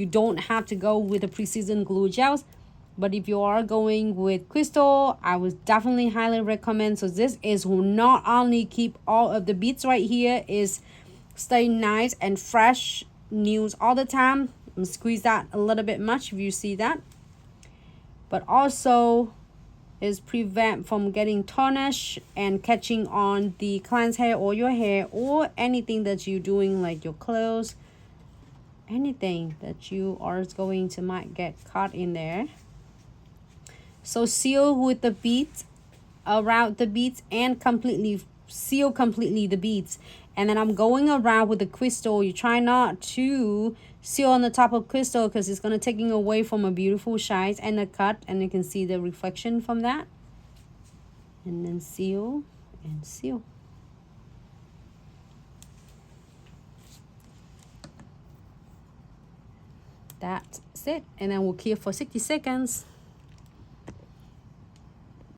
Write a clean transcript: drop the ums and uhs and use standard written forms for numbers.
You don't have to go with the precision glue gels. But if you are going with crystal, I would definitely highly recommend. So this is not only keep all of the beads right here, is stay nice and fresh, news all the time. Squeeze that a little bit much if you see that. But also is prevent from getting tarnish and catching on the client's hair or your hair or anything that you're doing, like your clothes, anything that you are going to might get caught in there. So seal with the beads, around the beads, and completely seal completely the beads. And then I'm going around with the crystal. You try not to seal on the top of crystal because it's going to taking away from a beautiful shine and a cut, and you can see the reflection from that. And then seal and seal. That's it. And then we'll keep for 60 seconds.